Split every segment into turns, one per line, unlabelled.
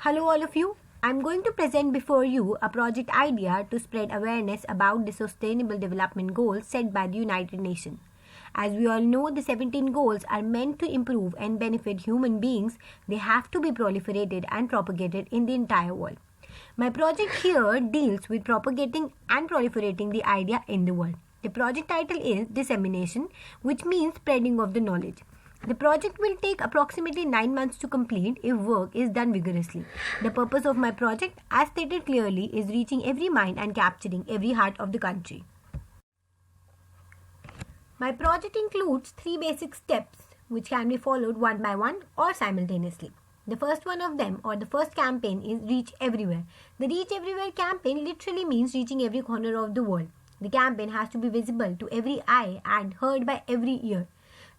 Hello all of you. I'm going to present before you a project idea to spread awareness about the Sustainable Development Goals set by the United Nations. As we all know, the 17 goals are meant to improve and benefit human beings. They have to be proliferated and propagated in the entire world. My project here deals with propagating and proliferating the idea in the world. The project title is Dissemination, which means spreading of the knowledge. The project will take approximately 9 months to complete if work is done vigorously. The purpose of my project, as stated clearly, is reaching every mind and capturing every heart of the country. My project includes 3 basic steps which can be followed one by one or simultaneously. The first one of them, or the first campaign, is Reach Everywhere. The Reach Everywhere campaign literally means reaching every corner of the world. The campaign has to be visible to every eye and heard by every ear.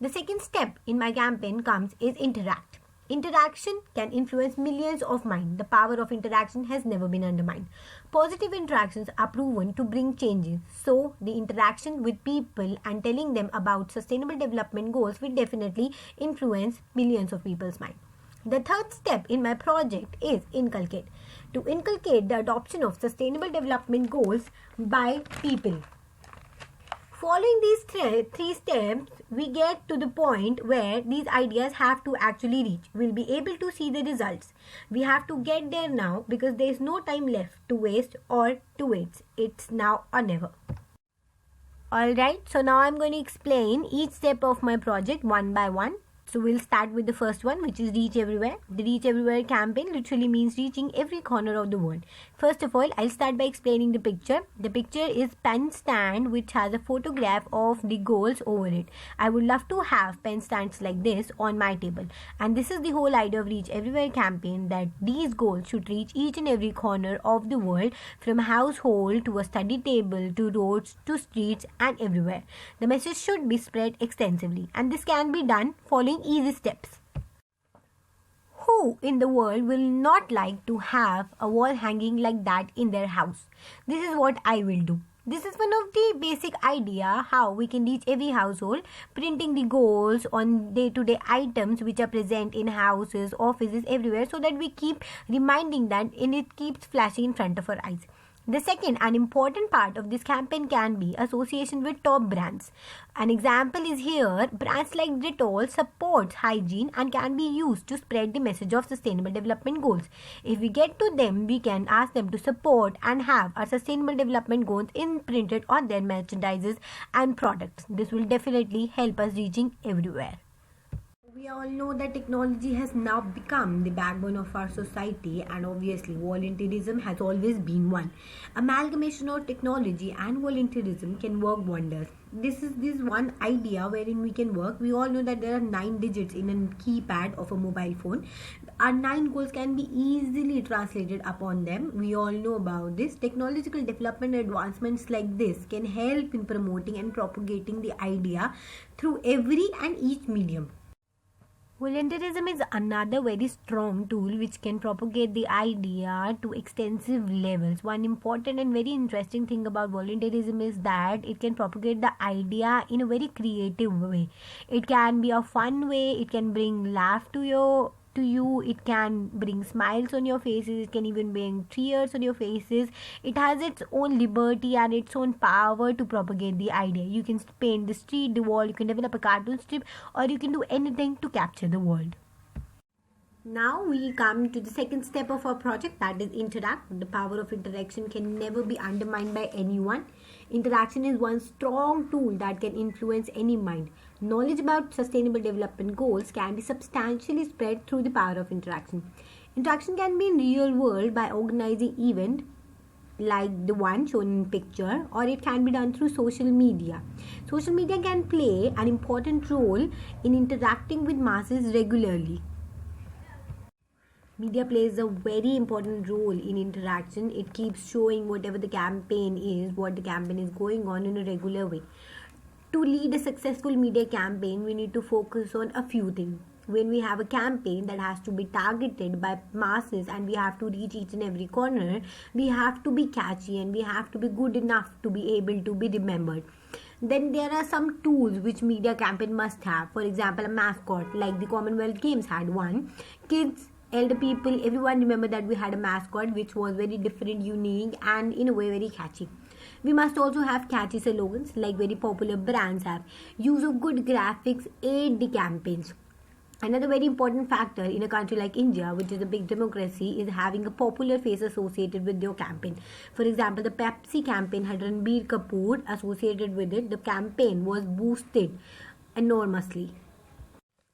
The second step in my campaign is Interact. Interaction can influence millions of minds. The power of interaction has never been undermined. Positive interactions are proven to bring changes. So, the interaction with people and telling them about sustainable development goals will definitely influence millions of people's minds. The third step in my project is Inculcate. To inculcate the adoption of sustainable development goals by people. Following these three steps, we get to the point where these ideas have to actually reach. We'll be able to see the results. We have to get there now because there is no time left to waste or to wait. It's now or never. Alright, so now I'm going to explain each step of my project one by one. So we'll start with the first one, which is Reach Everywhere. The Reach Everywhere campaign literally means reaching every corner of the world. First of all, I'll start by explaining the picture. The picture is pen stand which has a photograph of the goals over it. I would love to have pen stands like this on my table. And this is the whole idea of Reach Everywhere campaign, that these goals should reach each and every corner of the world, from household to a study table to roads to streets and everywhere. The message should be spread extensively, and this can be done following easy steps. Who in the world will not like to have a wall hanging like that in their house? This is what I will do. This is one of the basic idea how we can reach every household, printing the goals on day-to-day items which are present in houses, offices, everywhere, so that we keep reminding that and it keeps flashing in front of our eyes. The second and important part of this campaign can be association with top brands. An example is here, brands like Dettol supports hygiene and can be used to spread the message of sustainable development goals. If we get to them, we can ask them to support and have our sustainable development goals imprinted on their merchandises and products. This will definitely help us reaching everywhere. We all know that technology has now become the backbone of our society, and obviously volunteerism has always been one. Amalgamation of technology and volunteerism can work wonders. This is one idea wherein we can work. We all know that there are 9 digits in a keypad of a mobile phone. Our 9 goals can be easily translated upon them. We all know about this. Technological development advancements like this can help in promoting and propagating the idea through every and each medium. Volunteerism is another very strong tool which can propagate the idea to extensive levels. One important and very interesting thing about volunteerism is that it can propagate the idea in a very creative way. It can be a fun way, it can bring laugh to you, it can bring smiles on your faces, it can even bring tears on your faces. It has its own liberty and its own power to propagate the idea. You can paint the street, the wall, you can develop a cartoon strip, or you can do anything to capture the world. Now we come to the second step of our project, that is Interact. The power of interaction can never be undermined by anyone. Interaction is one strong tool that can influence any mind. Knowledge about sustainable development goals can be substantially spread through the power of interaction. Interaction can be in real world by organizing events like the one shown in picture, or it can be done through social media. Social media can play an important role in interacting with masses regularly. Media plays a very important role in interaction. It keeps showing whatever the campaign is, what the campaign is going on in a regular way. To lead a successful media campaign, we need to focus on a few things. When we have a campaign that has to be targeted by masses and we have to reach each and every corner, we have to be catchy and we have to be good enough to be able to be remembered. Then there are some tools which media campaign must have. For example, a mascot like the Commonwealth Games had one. Kids elder people, everyone remember that we had a mascot which was very different, unique, and in a way very catchy. We must also have catchy slogans like very popular brands have. Use of good graphics aid the campaigns. Another very important factor in a country like India, which is a big democracy, is having a popular face associated with your campaign. For example, the Pepsi campaign had Ranbir Kapoor associated with it. The campaign was boosted enormously.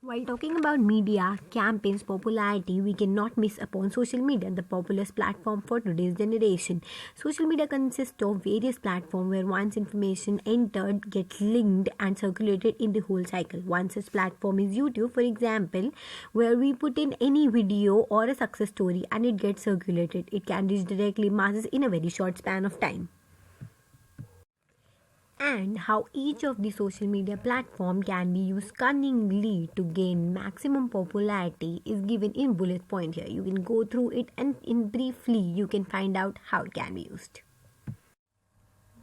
While talking about media campaigns popularity, we cannot miss upon social media, the populous platform for today's generation. Social media consists of various platforms where once information entered gets linked and circulated in the whole cycle. One such platform is YouTube, for example, where we put in any video or a success story and it gets circulated. It can reach directly masses in a very short span of time. And how each of the social media platform can be used cunningly to gain maximum popularity is given in bullet point here. You can go through it and in briefly you can find out how it can be used.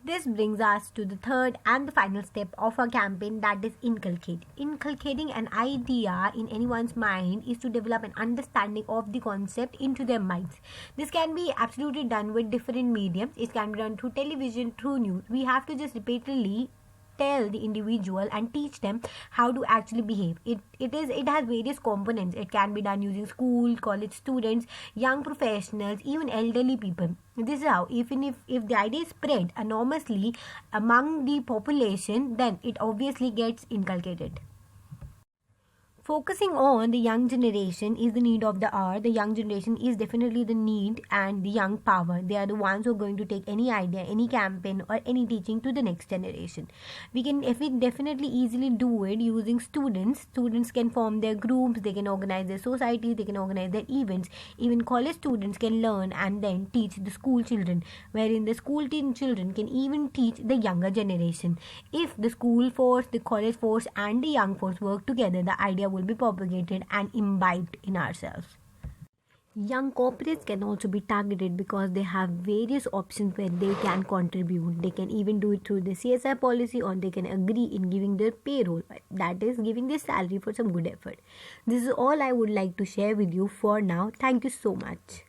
This brings us to the third and the final step of our campaign, that is inculcate. Inculcating an idea in anyone's mind is to develop an understanding of the concept into their minds. This can be absolutely done with different mediums. It can be done through television, through news. We have to just repeatedly tell the individual and teach them how to actually behave. It has various components. It can be done using school, college students, young professionals, even elderly people. This is how, even if the idea is spread enormously among the population, then it obviously gets inculcated. Focusing on the young generation is the need of the hour. The young generation is definitely the need and the young power. They are the ones who are going to take any idea, any campaign or any teaching to the next generation. We definitely easily do it using students. Students can form their groups, they can organize their societies, they can organize their events. Even college students can learn and then teach the school children, wherein the school children can even teach the younger generation. If the school force, the college force and the young force work together, the idea will be propagated and imbibed in ourselves. Young corporates can also be targeted because they have various options where they can contribute. They can even do it through the CSR policy, or they can agree in giving their payroll, that is giving their salary for some good effort. This is all I would like to share with you for now. Thank you so much.